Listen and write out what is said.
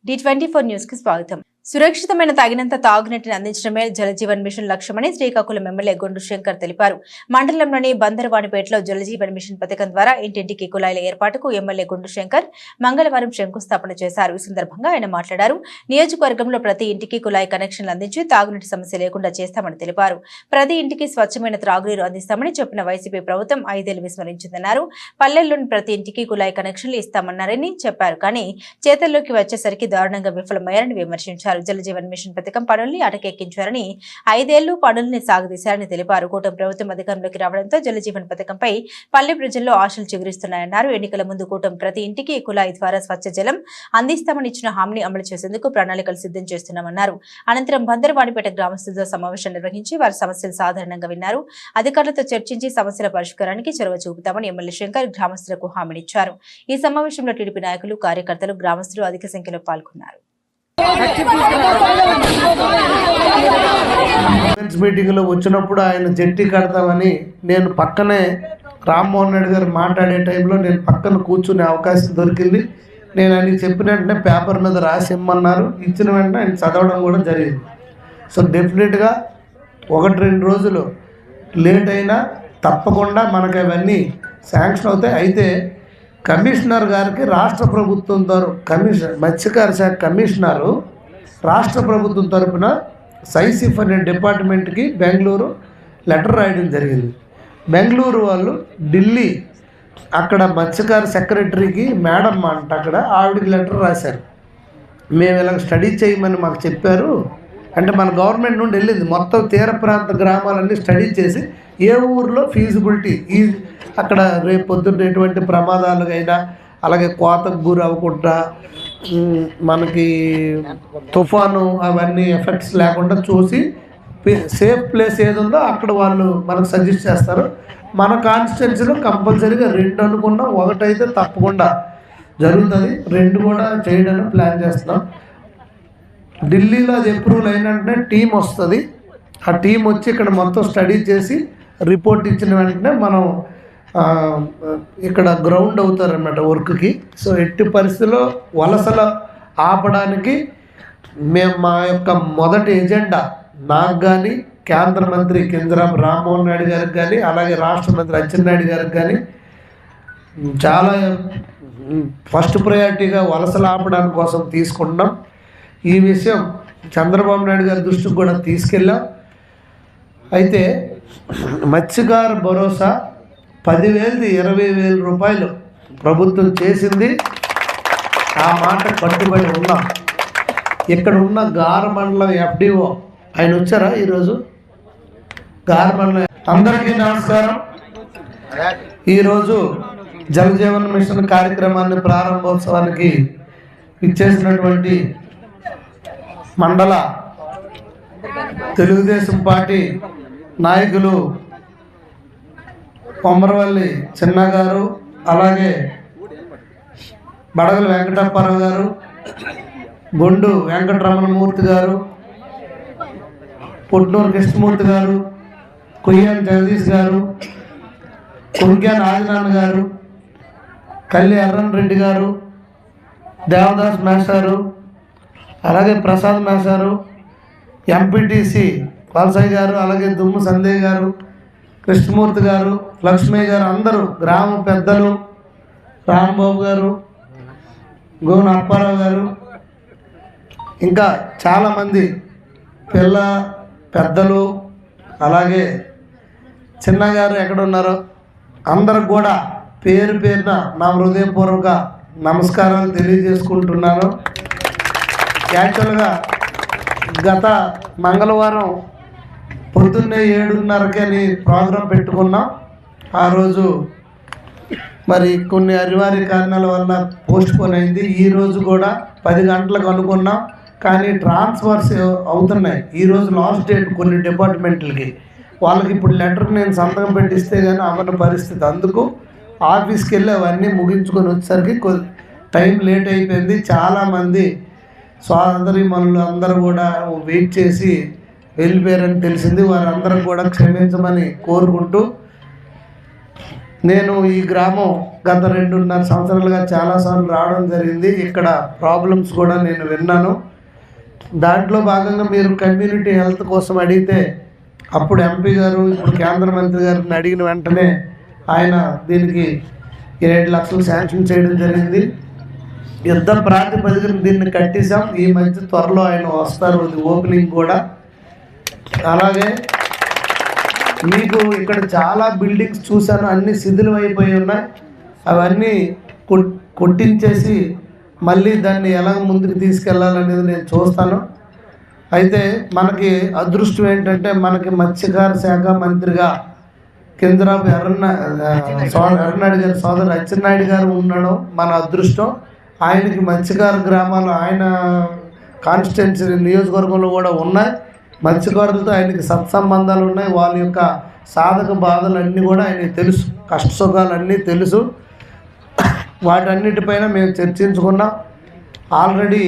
D24 news కి స్వాగతం. సురక్షితమైన తగినంత తాగునీటిని అందించడమే జలజీవన్ మిషన్ లక్ష్యమని శ్రీకాకుళం ఎమ్మెల్యే గొండు శంకర్ తెలిపారు. మండలంలోని బందరవానిపేటలో జలజీవన్ మిషన్ పథకం ద్వారా ఇంటింటికి కుళాయిల ఏర్పాటుకు ఎమ్మెల్యే గొండు శంకర్ మంగళవారం శంకుస్థాపన చేశారు. ఈ సందర్భంగా ఆయన మాట్లాడారు. నియోజకవర్గంలో ప్రతి ఇంటికి కుళాయి కనెక్షన్లు అందించి తాగునీటి సమస్య లేకుండా చేస్తామని తెలిపారు. ప్రతి ఇంటికి స్వచ్ఛమైన త్రాగునీరు అందిస్తామని చెప్పిన వైసీపీ ప్రభుత్వం 5 ఏళ్లు విస్మరించిందన్నారు. పల్లెల్లోని ప్రతి ఇంటికి కుళాయి కనెక్షన్లు ఇస్తామన్నారని చెప్పారు. కానీ చేతల్లోకి వచ్చేసరికి దారుణంగా విఫలమయ్యారని విమర్శించారు. జలజీవన్ మిషన్ పథకం పనుల్ని అటకెక్కించారని 5 ఏళ్లు పనుల్ని సాగదీశారని తెలిపారు. కూటమి ప్రభుత్వం అధికారంలోకి రావడంతో జలజీవన్ పథకంపై పల్లె ప్రజల్లో ఆశలు చిగురిస్తున్నాయన్నారు. ఎన్నికల ముందు కూటమి ప్రతి ఇంటికి కుళాయి ద్వారా స్వచ్ఛ జలం అందిస్తామని ఇచ్చిన హామీని అమలు చేసేందుకు ప్రణాళికలు సిద్ధం చేస్తున్నామన్నారు. అనంతరం బందరవానిపేట గ్రామస్తులతో సమావేశం నిర్వహించి వారి సమస్యలు సాధారణంగా విన్నారు. అధికారులతో చర్చించి సమస్యల పరిష్కారానికి చొరవ చూపుతామని ఎమ్మెల్యే శంకర్ గ్రామస్తులకు హామీనిచ్చారు. ఈ సమావేశంలో టీడీపీ నాయకులు, కార్యకర్తలు, గ్రామస్తులు అధిక సంఖ్యలో పాల్గొన్నారు. మీటింగ్ లో వచ్చినప్పుడు ఆయన జట్టి కడతామని నేను పక్కనే రామ్మోహన్ రెడ్డి గారు మాట్లాడే టైంలో నేను పక్కన కూర్చునే అవకాశం దొరికింది. నేను ఆయనకి చెప్పిన వెంటనే పేపర్ మీద రాసి ఇమ్మన్నారు. ఇచ్చిన వెంటనే ఆయన చదవడం కూడా జరిగింది. సో డెఫినెట్గా 1-2 రోజులు లేట్ అయినా తప్పకుండా మనకు అవన్నీ శాంక్షన్ అవుతాయి. అయితే కమిషనర్ గారికి రాష్ట్ర ప్రభుత్వం మత్స్యకార శాఖ కమిషనరు రాష్ట్ర ప్రభుత్వం తరఫున సైసిఫ్ అనే డిపార్ట్మెంట్కి బెంగళూరు లెటర్ రాయడం జరిగింది. బెంగళూరు వాళ్ళు ఢిల్లీ అక్కడ మత్స్యకార సెక్రటరీకి మేడం అంట అక్కడ ఆవిడకి లెటర్ రాశారు. మేము ఇలా స్టడీ చేయమని మాకు చెప్పారు. అంటే మన గవర్నమెంట్ నుండి వెళ్ళింది మొత్తం తీర ప్రాంత గ్రామాలన్నీ స్టడీ చేసి ఏ ఊరిలో ఫీజిబిలిటీ అక్కడ రేపు పొద్దున్న ఎటువంటి ప్రమాదాలుగైనా అలాగే కోతకు గురి అవ్వకుండా మనకి తుఫాను అవన్నీ ఎఫెక్ట్స్ లేకుండా చూసి సేఫ్ ప్లేస్ ఏది ఉందో అక్కడ వాళ్ళు మనకు సజెస్ట్ చేస్తారు. మన కాన్స్టిట్యున్సీలో కంపల్సరీగా 2 అనుకున్నాం, 1 అయితే తప్పకుండా జరుగుతుంది. 2 కూడా చేయడానికి ప్లాన్ చేస్తున్నాం. ఢిల్లీలో అది అప్రూవల్ అయినంటే టీం వస్తుంది. ఆ టీం వచ్చి ఇక్కడ మొత్తం స్టడీ చేసి రిపోర్ట్ ఇచ్చిన వెంటనే మనం ఇక్కడ గ్రౌండ్ అవుతారన్నమాట వర్క్కి. సో ఎట్టి పరిస్థితుల్లో వలసలు ఆపడానికి మేము మా యొక్క మొదటి ఎజెండా నాకు కానీ కేంద్ర మంత్రి కింజరాపు రామ్మోహన్ రెడ్డి గారికి కానీ అలాగే రాష్ట్ర మంత్రి అచ్చెన్నాయుడు గారికి కానీ చాలా ఫస్ట్ ప్రయారిటీగా వలసలు ఆపడానికి కోసం తీసుకుంటున్నాం. ఈ విషయం చంద్రబాబు నాయుడు గారి దృష్టికి కూడా తీసుకెళ్ళాం. అయితే మత్స్యకార భరోసా 10,000 20,000 రూపాయలు ప్రభుత్వం చేసింది. ఆ మాట కట్టుబడి ఉన్నాం. ఇక్కడ ఉన్న గార మండలం FDO ఆయన వచ్చారా ఈరోజు? గార మండలం అందరికీ నమస్కారం. ఈరోజు జలజీవన్ మిషన్ కార్యక్రమాన్ని ప్రారంభోత్సవానికి ఇచ్చేసినటువంటి మండల తెలుగుదేశం పార్టీ నాయకులు కొమరవల్లి చిన్న గారు, అలాగే బడగల వెంకటప్పారావు గారు, గొండు వెంకటరమణమూర్తి గారు, పుట్నూరు కృష్ణమూర్తి గారు, కొయ్యాన్ జగదీష్ గారు, కొంక్యాన్ ఆదినాన్న గారు, కల్లి ఎర్రన్ రెడ్డి గారు, దేవదాస్ మేషారు, అలాగే ప్రసాద్ మేషారు, ఎంపీటీసీ వలసయ్య గారు, అలాగే దుమ్ము సందేయ్ గారు, కృష్ణమూర్తి గారు, లక్ష్మీ గారు, అందరూ గ్రామ పెద్దలు, రాంబాబు గారు, గోన అప్పారావు గారు, ఇంకా చాలామంది పెద్దలు, అలాగే చిన్నగారు ఎక్కడ ఉన్నారో అందరికి కూడా పేరు పేరున నా హృదయపూర్వక నమస్కారాలు తెలియజేసుకుంటున్నాను. యాక్చువల్గా గత మంగళవారం పొద్దున్నే 7:30కి అని ప్రోగ్రాం పెట్టుకున్నాం. ఆ రోజు మరి కొన్ని అనివార్య కారణాల వల్ల పోస్ట్పోన్ అయింది. ఈరోజు కూడా 10 గంటలకు అనుకున్నాం, కానీ ట్రాన్స్ఫర్స్ అవుతున్నాయి. ఈరోజు లాస్ట్ డేట్ కొన్ని డిపార్ట్మెంట్లకి. వాళ్ళకి ఇప్పుడు లెటర్ నేను సంతకం పెట్టిస్తే కానీ అవ్వని పరిస్థితి. అందుకు ఆఫీస్కి వెళ్ళి అవన్నీ ముగించుకొని వచ్చేసరికి టైం లేట్ అయిపోయింది. చాలామంది సోదరీమణులు అందరూ కూడా వెయిట్ చేసి వెళ్ళిపోయారని తెలిసింది. వారందరం కూడా క్షమించమని కోరుకుంటూ నేను ఈ గ్రామం గత 2.5 సంవత్సరాలుగా చాలాసార్లు రావడం జరిగింది. ఇక్కడ ప్రాబ్లమ్స్ కూడా నేను విన్నాను. దాంట్లో భాగంగా మీరు కమ్యూనిటీ హెల్త్ కోసం అడిగితే అప్పుడు ఎంపీ గారు, ఇప్పుడు కేంద్ర మంత్రి గారిని అడిగిన వెంటనే ఆయన దీనికి 7 లక్షలు శాంక్షన్ చేయడం జరిగింది. యుద్ధ ప్రాతిపదికన దీన్ని కట్టేశాం. ఈ మధ్య త్వరలో ఆయన వస్తారు, అది ఓపెనింగ్ కూడా. అలాగే మీకు ఇక్కడ చాలా బిల్డింగ్స్ చూశాను, అన్నీ శిథిలం అయిపోయి ఉన్నాయి. అవన్నీ కొట్టించేసి మళ్ళీ దాన్ని ఎలా ముందుకు తీసుకెళ్లాలనేది నేను చూస్తాను. అయితే మనకి అదృష్టం ఏంటంటే మనకి మత్స్యకార శాఖ మంత్రిగా కేంద్రపు ఎర్రనాయుడు గారి సోదరు అచ్చెన్నాయుడు గారు ఉండడం మన అదృష్టం. ఆయనకి మత్స్యకార గ్రామాలు ఆయన కాన్స్టిట్యున్సీ నియోజకవర్గంలో కూడా ఉన్నాయి. మత్స్యకారులతో ఆయనకి సత్సంబంధాలు ఉన్నాయి. వాళ్ళ యొక్క సాధక బాధలు అన్నీ కూడా ఆయనకి తెలుసు, కష్ట సుఖాలు అన్నీ తెలుసు. వాటన్నిటిపైన మేము చర్చించుకున్నాం. ఆల్రెడీ